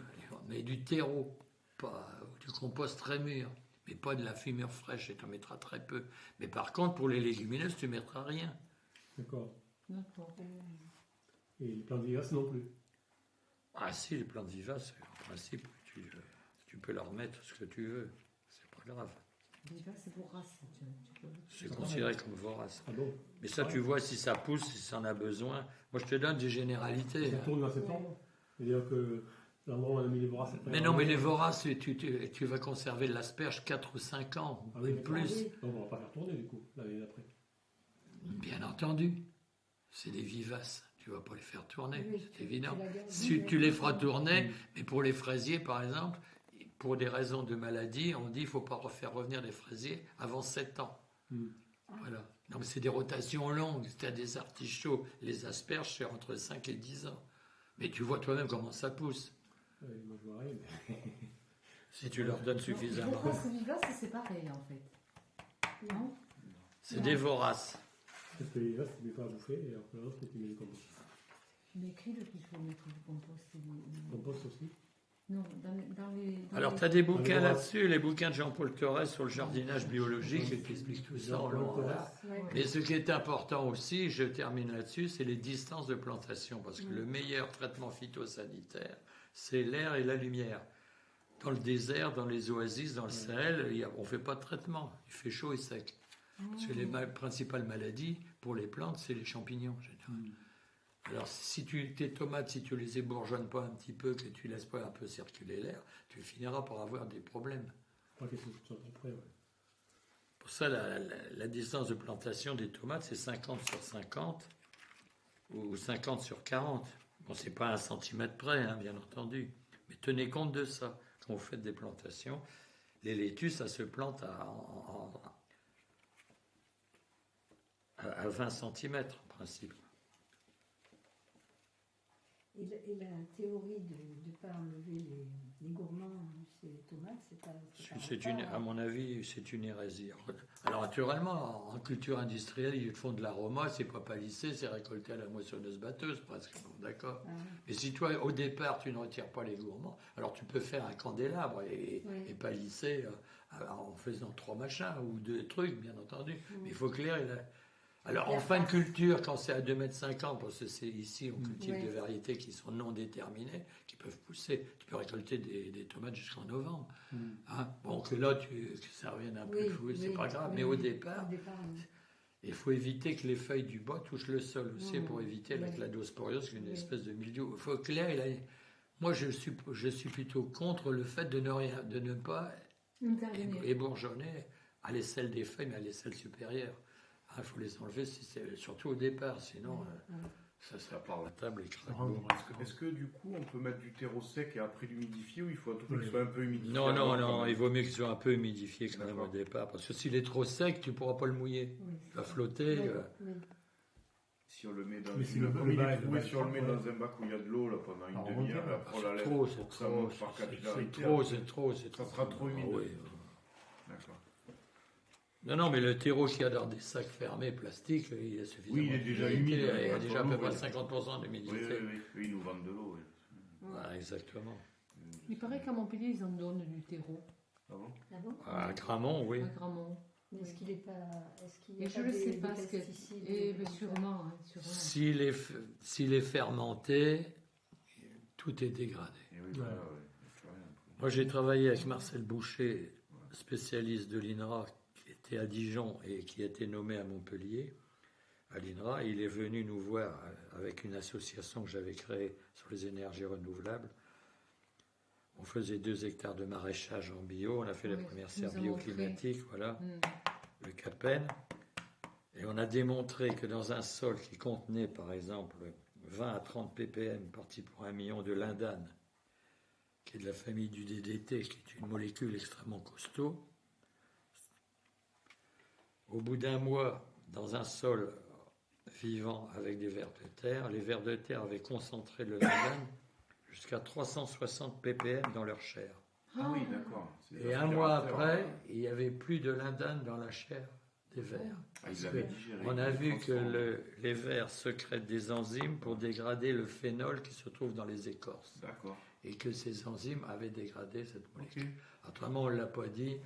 Mais du terreau, pas du compost très mûr, mais pas de la fumure fraîche, et tu en mettras très peu. Mais par contre, pour les légumineuses, tu ne mettras rien. D'accord. D'accord. Et les plantes vivaces non plus. Ah si, les plantes vivaces, en principe, tu peux leur mettre ce que tu veux. C'est pas grave. Déjà, c'est vorace. C'est considéré comme vorace. Ah bon? Mais ça, tu vois si ça pousse, si ça en a besoin. Moi, je te donne des généralités. Ça tourne dans septembre. C'est-à-dire que l'endroit où on a mis les voraces... Mais non, mais les voraces, tu vas conserver l'asperge 4 ou 5 ans, Ah oui, plus. Donc on va pas faire tourner du coup, l'année d'après. Bien entendu. C'est des vivaces. Tu vas pas les faire tourner, Oui, c'est évident. tu la gardes Si vive. tu les feras tourner, mais pour les fraisiers, par exemple, pour des raisons de maladie, on dit qu'il ne faut pas faire revenir les fraisiers avant 7 ans. Voilà. Non, mais c'est des rotations longues. Si tu as des artichauts, les asperges, c'est entre 5 et 10 ans. Mais tu vois toi-même comment ça pousse. Moi je vois rien, mais... Si tu leur donnes suffisamment. Vorace et vivace, c'est pareil en fait. Non? C'est des voraces. Parce que les vivaces, tu ne mets pas à bouffer, et alors que l'autre, tu mets le compost. Tu m'écris qu'il faut mettre du compost. Compost aussi. Non, dans les... Alors, tu as des bouquins là-dessus, les bouquins de Jean-Paul Torres sur le jardinage biologique qui expliquent tout ça en long. Voilà. Mais ce qui est important aussi, je termine là-dessus, c'est les distances de plantation. Parce que le meilleur traitement phytosanitaire, c'est l'air et la lumière. Dans le désert, dans les oasis, dans le Sahel, on ne fait pas de traitement. Il fait chaud et sec. Parce que les principales maladies pour les plantes, c'est les champignons en général. Alors, si tes tomates, si tu les ébourgeonnes pas un petit peu, que tu laisses pas un peu circuler l'air, tu finiras par avoir des problèmes. Pas question que ce soit trop près, ouais. Pour ça, la distance de plantation des tomates, c'est 50 sur 50 ou 50 sur 40. Bon, c'est pas 1 centimètre près, hein, bien entendu. Mais tenez compte de ça. Quand vous faites des plantations, les laitues, ça se plante à 20 centimètres, en principe. Et la théorie de ne pas enlever les gourmands chez les tomates, à mon avis, c'est une hérésie. Alors, naturellement, en culture industrielle, ils font de l'aroma, c'est pas palissé, c'est récolté à la moissonneuse-batteuse, presque. Bon, d'accord. Mais si toi, au départ, tu ne retires pas les gourmands, alors tu peux faire un candélabre et palisser en faisant 3 machins ou 2 trucs, bien entendu. Mais il faut que l'air... Alors, en fin de culture, quand c'est à 2,50 m, parce que c'est ici, on cultive des variétés qui sont non déterminées, qui peuvent pousser. Tu peux récolter des tomates jusqu'en novembre. Hein? Bon, que là, que ça revienne un peu fou, c'est pas grave. Mais au départ, il faut éviter que les feuilles du bas touchent le sol aussi, pour éviter la cladosporiose, qui est une espèce de mildiou. Il faut que l'air, moi, je suis plutôt contre le fait de ne pas ébourgeonner à l'aisselle des feuilles, mais à l'aisselle supérieure. Il faut les enlever, surtout au départ, sinon ça part la table et craque. Est-ce que du coup on peut mettre du terreau sec et après l'humidifier, ou il faut qu'il soit un peu humidifié? Non, il vaut mieux qu'il soit un peu humidifié quand même au départ, parce que s'il est trop sec, tu ne pourras pas le mouiller. Il va flotter. Si on le met dans, si on le met dans un bac où il y a de l'eau là, pendant une demi-heure, et après on la laisse, c'est trop. Ça sera trop humide. D'accord. Non, mais le terreau qui a dans des sacs fermés plastiques, il a suffisamment. Oui, il est déjà humide. Il a déjà à peu près 50% d'humidité. Oui, ils nous vendent de l'eau. Voilà, exactement. Il paraît qu'à Montpellier, ils en donnent du terreau. Ah bon? À Gramont, oui. À Gramont. Mais est-ce qu'il n'est pas... Et je ne sais pas ce que... Et sûrement. S'il est fermenté, tout est dégradé. Moi, j'ai travaillé avec Marcel Boucher, spécialiste de l'INRA, qui était à Dijon et qui a été nommé à Montpellier, à l'INRA. Il est venu nous voir avec une association que j'avais créée sur les énergies renouvelables. On faisait 2 hectares de maraîchage en bio. On a fait la première serre bioclimatique, le CAPEN. Et on a démontré que dans un sol qui contenait, par exemple, 20 à 30 ppm partis pour 1 million de lindane, qui est de la famille du DDT, qui est une molécule extrêmement costaud, au bout d'1 mois, dans un sol vivant avec des vers de terre, les vers de terre avaient concentré le lindane jusqu'à 360 ppm dans leur chair. Ah oui, d'accord. Et 1 mois après, il n'y avait plus de lindane dans la chair des vers. Ils avaient digéré. On a vu que transformé. les vers sécrètent des enzymes pour dégrader le phénol qui se trouve dans les écorces. D'accord. Et que ces enzymes avaient dégradé cette molécule. Autrement, on ne l'a pas dit.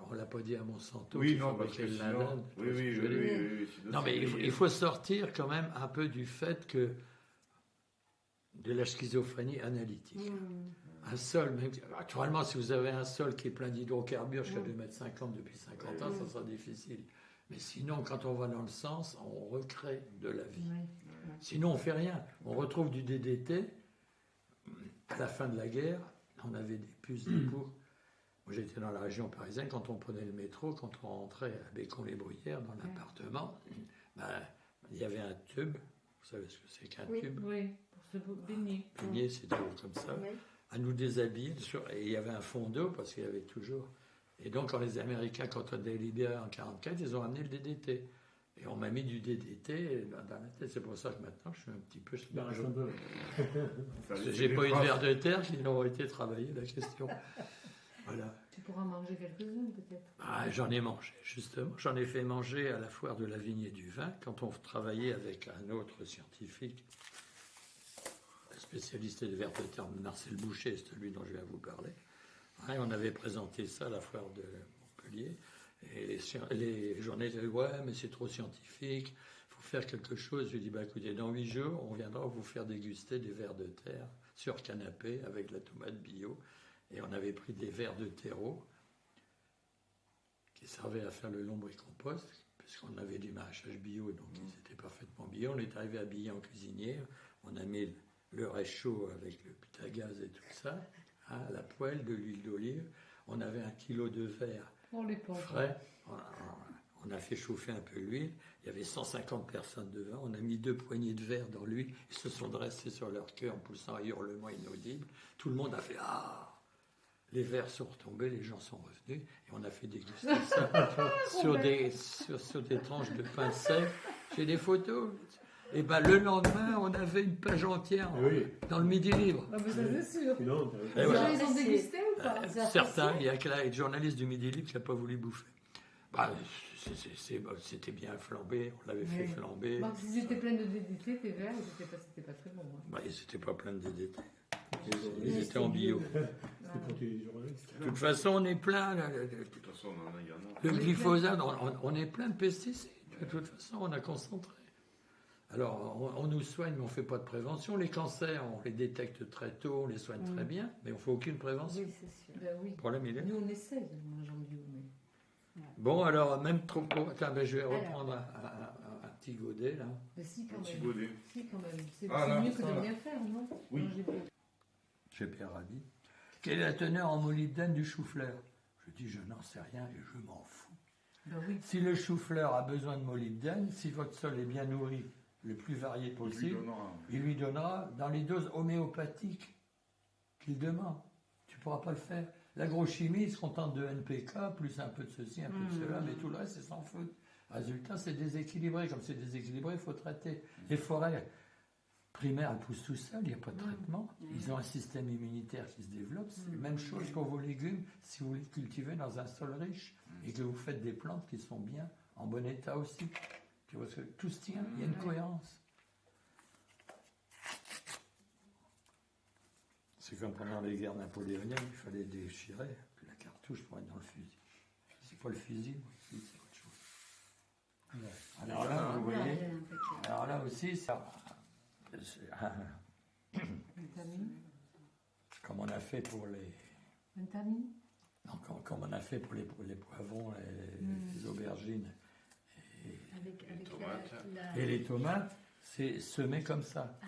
On l'a pas dit à Monsanto. Oui, qui non, parce fabriquait que le sinon... Ladan. Oui, oui, oui, oui. Non, mais il faut sortir quand même un peu du fait que de la schizophrénie analytique. Un sol, même, naturellement, si vous avez un sol qui est plein d'hydrocarbures jusqu'à 2,50 m depuis 50 ans, ça sera difficile. Mais sinon, quand on va dans le sens, on recrée de la vie. Sinon, on ne fait rien. On retrouve du DDT. À la fin de la guerre, on avait des puces de cours. Moi, j'étais dans la région parisienne. Quand on prenait le métro, quand on rentrait à Bécon-les-Bruyères, dans l'appartement, il y avait un tube. Vous savez ce que c'est qu'un tube? Oui, pour se baigner. Baigner, c'est toujours comme ça. À nous déshabiller. Et il y avait un fond d'eau, parce qu'il y avait toujours... Et donc, quand les Américains, quand on a libéré en 1944, ils ont amené le DDT. Et on m'a mis du DDT dans la tête. C'est pour ça que maintenant, je suis un petit peu... J'ai pas eu de vers de terre, qui n'ont été travaillés, la question. Voilà. Tu pourras manger quelques-unes, peut-être. J'en ai mangé, justement. J'en ai fait manger à la foire de la vigne et du vin, quand on travaillait avec un autre scientifique, spécialiste des vers de terre, Marcel Boucher, c'est celui dont je viens vous parler. Et on avait présenté ça à la foire de Montpellier. Et les journalistes disaient, ouais, mais c'est trop scientifique, il faut faire quelque chose. Je lui ai dit, écoutez, dans 8 jours, on viendra vous faire déguster des vers de terre sur canapé avec de la tomate bio. Et on avait pris des vers de terreau qui servaient à faire le lombricompost, puisqu'on avait du maraîchage bio, donc ils étaient parfaitement bio. On est arrivé habillé en cuisinière, on a mis le réchaud avec le putagaz et tout ça, la poêle, de l'huile d'olive. On avait 1 kilo de verre frais. On a fait chauffer un peu l'huile. Il y avait 150 personnes devant. On a mis 2 poignées de verre dans l'huile. Ils se sont dressés sur leur queue en poussant un hurlement inaudible. Tout le monde a fait « Ah !» Les verres sont retombés, les gens sont revenus. Et on a fait déguster ça sur des tranches de pain sec. J'ai des photos. Et le lendemain, on avait une page entière dans le Midi Libre. Ah, mais ça, c'est sûr. Et voilà. Ils ont dégusté ou pas? Certains, il y a que le journaliste du Midi Libre qui n'a pas voulu bouffer. C'était bien flambé, on l'avait fait flamber. S'ils étaient pleins de DDT, tes verres, c'était pas très bon. Ils n'étaient pas pleins de DDT. Ils étaient en bio. De toute façon, on est plein. Le glyphosate, on est plein de pesticides. De toute façon, on a concentré. Alors, on nous soigne, mais on ne fait pas de prévention. Les cancers, on les détecte très tôt, on les soigne très bien, mais on ne fait aucune prévention. Oui, c'est sûr. Le problème, il est là. Nous, on essaye de manger en bio, mais... Bon, alors, même trop... Attends, je vais reprendre un petit godet, là. Mais si, quand même. Petit godet. Si, quand même. C'est là, mieux que de rien faire, non? Oui. J'ai Pierre Rabhi. Quelle est la teneur en molybdène du chou-fleur? Je dis, je n'en sais rien et je m'en fous. Si le chou-fleur a besoin de molybdène, si votre sol est bien nourri, le plus varié possible, il lui donnera dans les doses homéopathiques qu'il demande. Tu ne pourras pas le faire. L'agrochimie, il se contente de NPK, plus un peu de ceci, un peu de cela, mais tout le reste, c'est sans feu. Résultat, c'est déséquilibré. Comme c'est déséquilibré, il faut traiter. Les forêts primaires, elles poussent tout seules, il n'y a pas de traitement. Ils ont un système immunitaire qui se développe. C'est la même chose pour vos légumes, si vous les cultivez dans un sol riche et que vous faites des plantes qui sont bien, en bon état aussi. Tu vois, tout se tient, il y a une cohérence. C'est comme pendant les guerres napoléoniennes, il fallait déchirer la cartouche pour être dans le fusil. C'est pas le fusil, c'est autre chose. Alors là, vous voyez, alors là aussi, ça... Comme on a fait pour les... Non, comme on a fait pour les poivrons, les aubergines et les tomates, c'est semé comme ça.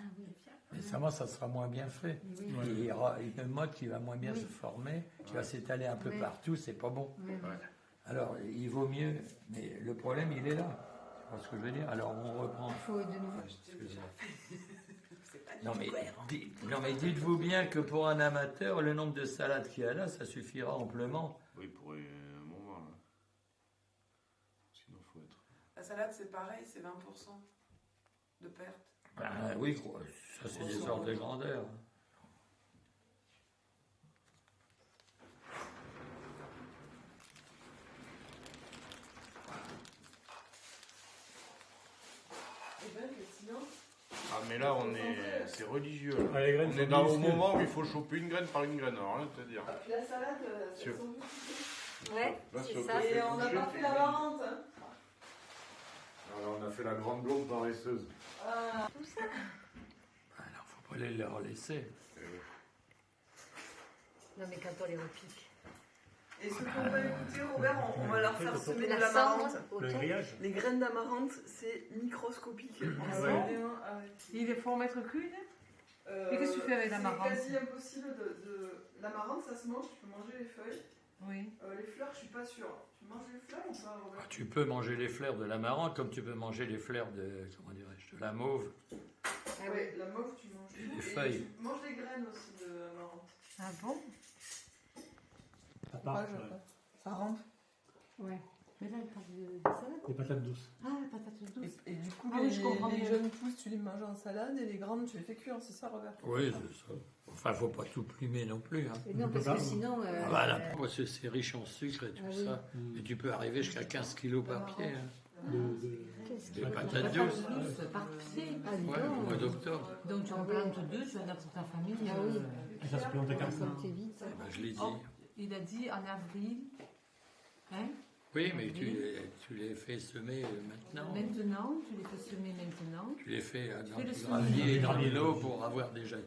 Et ça sera moins bien fait. Il y aura une mode qui va moins bien se former, qui va s'étaler un peu partout, c'est pas bon. Alors, il vaut mieux, mais le problème, il est là. Tu vois ce que je veux dire? Alors, on reprend. Non mais dites-vous bien que pour un amateur, le nombre de salades qu'il y a là, ça suffira amplement. Oui, pour un moment. Là. Sinon, il faut être... La salade, c'est pareil, c'est 20% de perte. Oui, ça c'est des ordres de grandeur. mais là, c'est religieux. Là. Ah, les graines On sont est au minuscules. moment où il faut choper une graine par une graine, alors rien à te dire. La salade, Sûr. elles sont multipliées. Ouais, Là, c'est sur ça. le Et on n'a pas fait la marrante. Hein. Alors, on a fait la grande blonde paresseuse. Ah. Alors, faut pas les leur laisser. Non, mais quand on les repique. Et ce qu'on va écouter, Robert, on va leur faire semer de La l'amarante. cendre Le autour. grillage. Les graines d'amarante, c'est microscopique. Ah ouais. Il faut en mettre qu'une. Et qu'est-ce que tu fais avec l'amarante? C'est quasi impossible de... L'amarante, ça se mange, tu peux manger les feuilles. Oui. Les fleurs, je suis pas sûre. Tu manges les fleurs ou pas, Robert? Tu peux manger les fleurs de l'amarante comme tu peux manger les fleurs de, comment dirais-je, de la mauve. Ah Oui, la mauve, tu manges. Et les feuilles. Tu manges les graines aussi de l'amarante. Ah bon? Ça part. Ça rentre. Ouais. Mais là, elle parle de salade. Des patates douces. Ah, la patate douce. Et du coup, Ah oui, je comprends les mieux. jeunes pousses, tu les manges en salade et les grandes, tu les fais cuire, c'est ça, Robert? Oui, c'est ça. Enfin, faut pas tout plumer non plus. Hein. Et non, parce que sinon. Voilà, parce que c'est riche en sucre et tout Ah oui. ça. Et tu peux arriver jusqu'à 15 kilos par pied. Hein. Qu'est-ce Des que- patates douces. Par pied. Ah, dis Ouais, donc. au mois d'octobre. Donc tu en plantes deux, tu en as pour ta famille. Ah oui. Et ça se plante comme ça. Comme t'es vite. Eh ben, je l'ai dit. Oh. Il a dit en avril. Hein? Oui, mais tu les fais semer maintenant. Maintenant, tu les fais semer maintenant. Tu les fais dans fais le du semis. gravier et dans Gravier. l'eau pour avoir déjà.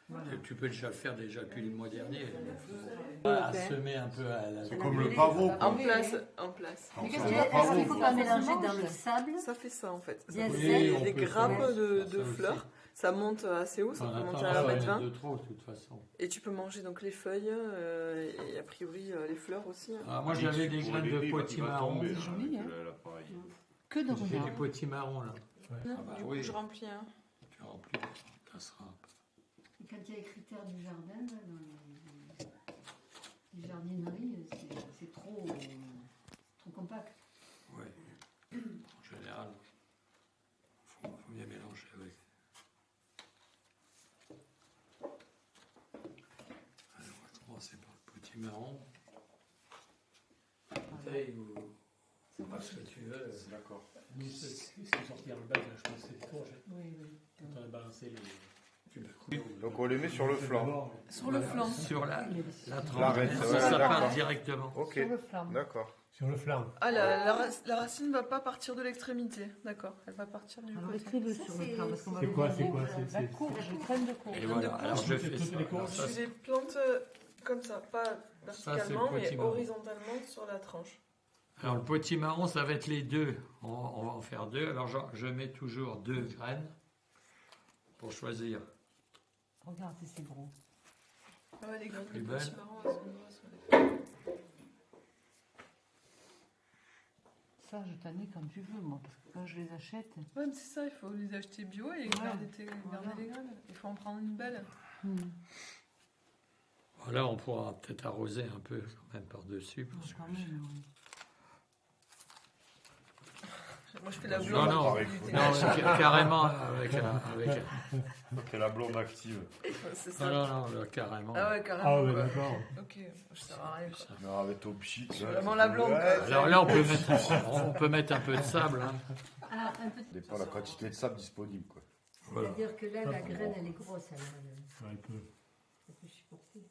Voilà. Tu peux déjà le faire déjà depuis le mois dernier. À semer un peu à la. C'est comme le pavot. En place, en place. Mais Ça qu'est-ce va qu'il pas faut vous. faut pas mélanger dans le sable. Ça fait ça en fait. Ça Bien fait sec. on des peut grappes faire de ça aussi. fleurs. Ça monte assez haut, ça On peut monter attend à à 1,20 m. de trop, de toute façon. Et tu peux manger donc les feuilles et a priori les fleurs aussi. Hein. Alors, moi, j'avais des graines de potimarron. C'est joli, hein. Que de J'ai du renard. potimarron, là. Ah bah Du coup, oui. je remplis un. Tu remplis ta casserole. Et quand il y a les critères du jardin, là, dans les jardineries, c'est trop compact. Oui. En général, il faut bien mélanger avec. Alors, on va commencer par le potimarron. Bouteille ou pas ce que tu veux. D'accord. Nous, c'est sorti en bas, je pense que c'est fort. Oui, oui. Quand on a balancé les. Tu peux couper. Donc, on les met sur le flanc. Sur le flanc. Sur la tranche. L'arête, Ça, ouais, ça part d'accord. directement. Ok, Sur le flamme. d'accord. Sur le flanc. Ah, la racine va pas partir de l'extrémité, d'accord. Elle va partir du Alors côté. écris-le Ça, sur le c'est- plan parce qu'on va C'est le quoi, voir. c'est quoi La courge, une crème de courge. Et voilà, alors je fais ça. Toutes les courges. Ça, Tu les plantes comme ça, pas verticalement, mais potimarron. horizontalement sur la tranche. Alors le potimarron, ça va être les deux. On va en faire deux. Alors je mets toujours 2 graines pour choisir. Regarde si c'est gros. Ah ouais, les graines Plus de belle. potimarron, elles sont grosses. Ça, je t'en ai quand tu veux, moi, parce que quand je les achète. Ouais, mais c'est ça, il faut les acheter bio et garder les graines. Il faut en prendre une belle. Voilà, on pourra peut-être arroser un peu quand même par-dessus. Parce que Quand même, oui. Moi, je fais la Non, blonde. non, non, carrément avec C'est la blonde active. C'est non, ça. non, non, là, carrément. Ah ouais, Ah carrément. ouais, quoi. d'accord. Ok, je sers à rien. Quoi. Non, avec ton pchit. Je suis vraiment la blonde. Quoi. Alors là, on peut mettre un peu de sable. Hein. Alors, un peu Ça dépend de la quantité de sable disponible, quoi. Voilà. C'est-à-dire que là, la graine, elle est grosse, alors Ouais, un peu. elle peut supporter.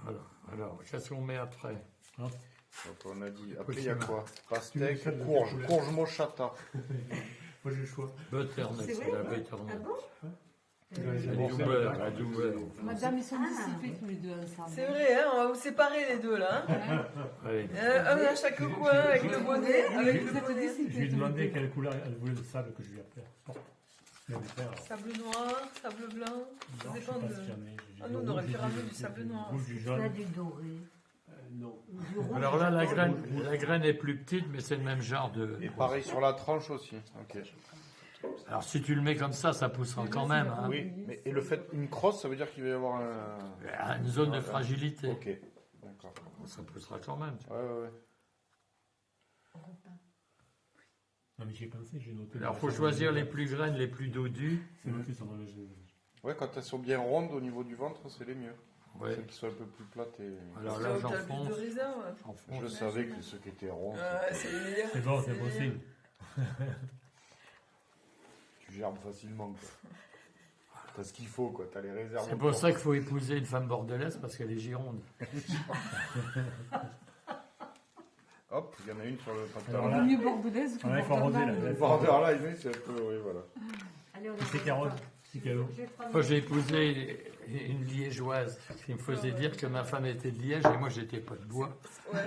Voilà. Alors, qu'est-ce qu'on met après? Donc on a dit. Après, il y a quoi? Tu Pastèque, veux courge, faire courge mochata. Moi, j'ai le choix. Butternut, C'est c'est vrai la butternut. Ah bon La doubleur, la doubleur. Madame, ils sont dissipés tous les deux ensemble. C'est vrai, hein, on va vous séparer les deux là. Hein. Oui. Un à chaque coin avec le bonnet. Avec le Vous êtes bonnet. Je dissipés lui ai tous les demandé deux. quelle couleur elle voulait le sable que je lui apporte. Je vais le faire. Sable noir, sable blanc. Ça Non, je sais dépend pas de. si j'en ai. J'ai Ah, du nous, on aurait rouge, pu j'ai ramener du- du sable du noir. rouge, du Là, jaune. du doré. Non. Du rouge. Alors là, la j'adore. graine est plus petite, mais c'est le même genre de. Et pareil sur la tranche aussi. Ok. Alors si tu le mets comme ça poussera quand même. Hein. Oui, mais et le fait une crosse, ça veut dire qu'il va y avoir un. Une zone de fragilité. Ok. D'accord. Ça poussera quand même. Ouais, ouais, ouais. Non, mais j'y ai pensé, j'ai noté. Alors il faut choisir les plus graines, les plus dodues. C'est noté sur le jeu. Ouais, quand elles sont bien rondes au niveau du ventre, c'est les mieux. Ouais. Celles qui sont un peu plus plates et. Alors Là là, où t'as le plus j'enfonce. de réserve. J'enfonce. Je savais que ceux qui étaient ronds, C'est les meilleurs. C'est bon, c'est les bon meilleurs. signe. tu gerbes facilement, quoi. T'as ce qu'il faut, quoi. T'as les réserves. C'est pour ça qu'il faut épouser une femme bordelaise, parce qu'elle est gironde. Hop, il y en a une sur le Le pantalon. mieux bordelaise que Ouais, il faut arroser, là. Le border là, c'est un peu, oui, voilà. Allez, on C'est Carole, c'est Calo. Moi, j'ai épousé une liégeoise qui me faisait dire que ma femme était de Liège et moi, j'étais pas de bois. Ouais,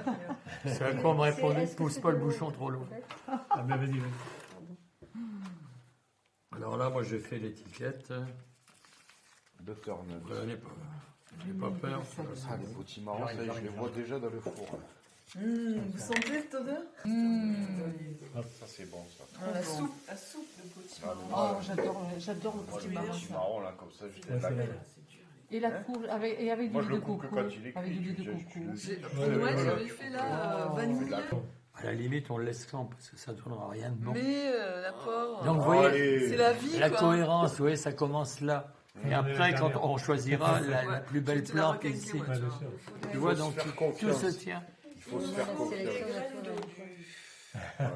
C'est à quoi on me répondait, pousse pas le bouchon trop loin. Ah ben vas-y, vas-y. Alors là, moi, j'ai fait l'étiquette. Butternut. Voilà, j'ai pas peur. Ah, les petits marrons, ça y est, je les vois déjà dans le four. Vous sentez cette odeur Ça, c'est bon, ça. La soupe de potimarron. Oh, j'adore le Moi, petit le marron. petit marron, là, comme ça, juste Ouais, la c'est laque. là. Et la courge, avec Moi, du je lait le de coupe que coco. quand il est Avec du lait de cuit. coco. Pour Noël, j'avais fait la vanille, À la limite, on le laisse quand, parce que ça ne donnera rien de bon. mais l'apport, Donc, vous voyez, Allez. c'est la vie, la quoi. cohérence, vous voyez, ça commence là. Et après, quand on choisira la Ouais, plus belle j'étais la plante requinquée, ici, moi, Ouais, tu bien vois. sûr. tu vois, faut se donc faire tout confiance. se tient. Il faut se faire confiance. J'en Non,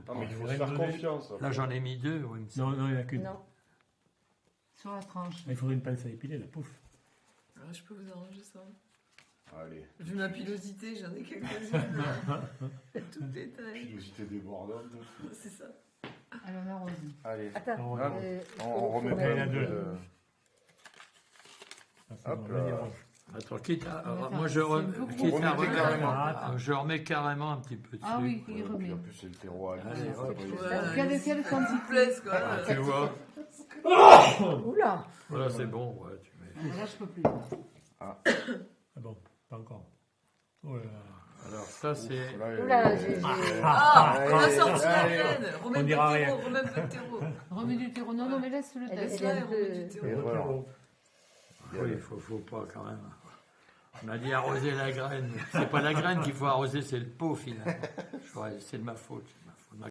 prends. mais il faut se faire confiance. Là, j'en ai mis deux. Oui, mais Non, non, il n'y en a qu'une. Non. Sur la tranche. Il faudrait une pince à épiler, là, pouf. Ah, je peux vous arranger ça. Allez. Vu ma pilosité, j'en ai quelques-unes. Tout détail. Pilosité débordante. C'est ça. Alors, on arrose. Allez. Attends, Hop, on remet faut pas mettre un peu deux. de... Ah, c'est Hop bon, là. vas-y, arrange. Attends, quitte à, Attends, moi, c'est beaucoup. quitte à Remettez carrément. je remets carrément un petit peu dessus. Ah oui, il Puis remet. en plus, c'est le terreau à lui. Allez, faut hop. pas hésiter. Ouais, Quelle s'il quantité vous plaise, quoi. Ah, tu vois, Oula. voilà, c'est bon. Ouais, tu mets. Là, je peux plus. Ah bon, pas encore. Oh là là. Alors, ça, c'est. Oula, j'ai. Ah, on a Allez, sorti la allez. graine. Remets On un peu dira de rien. terreau, remets un peu de terreau. Remets du terreau. Non, non, mais laisse-le Elle test. est- Là, un et peu- remets du Et terreau. voilà. Oui, faut pas quand même. On a dit arroser la graine. C'est pas la graine qu'il faut arroser, c'est le pot finalement. C'est de ma faute.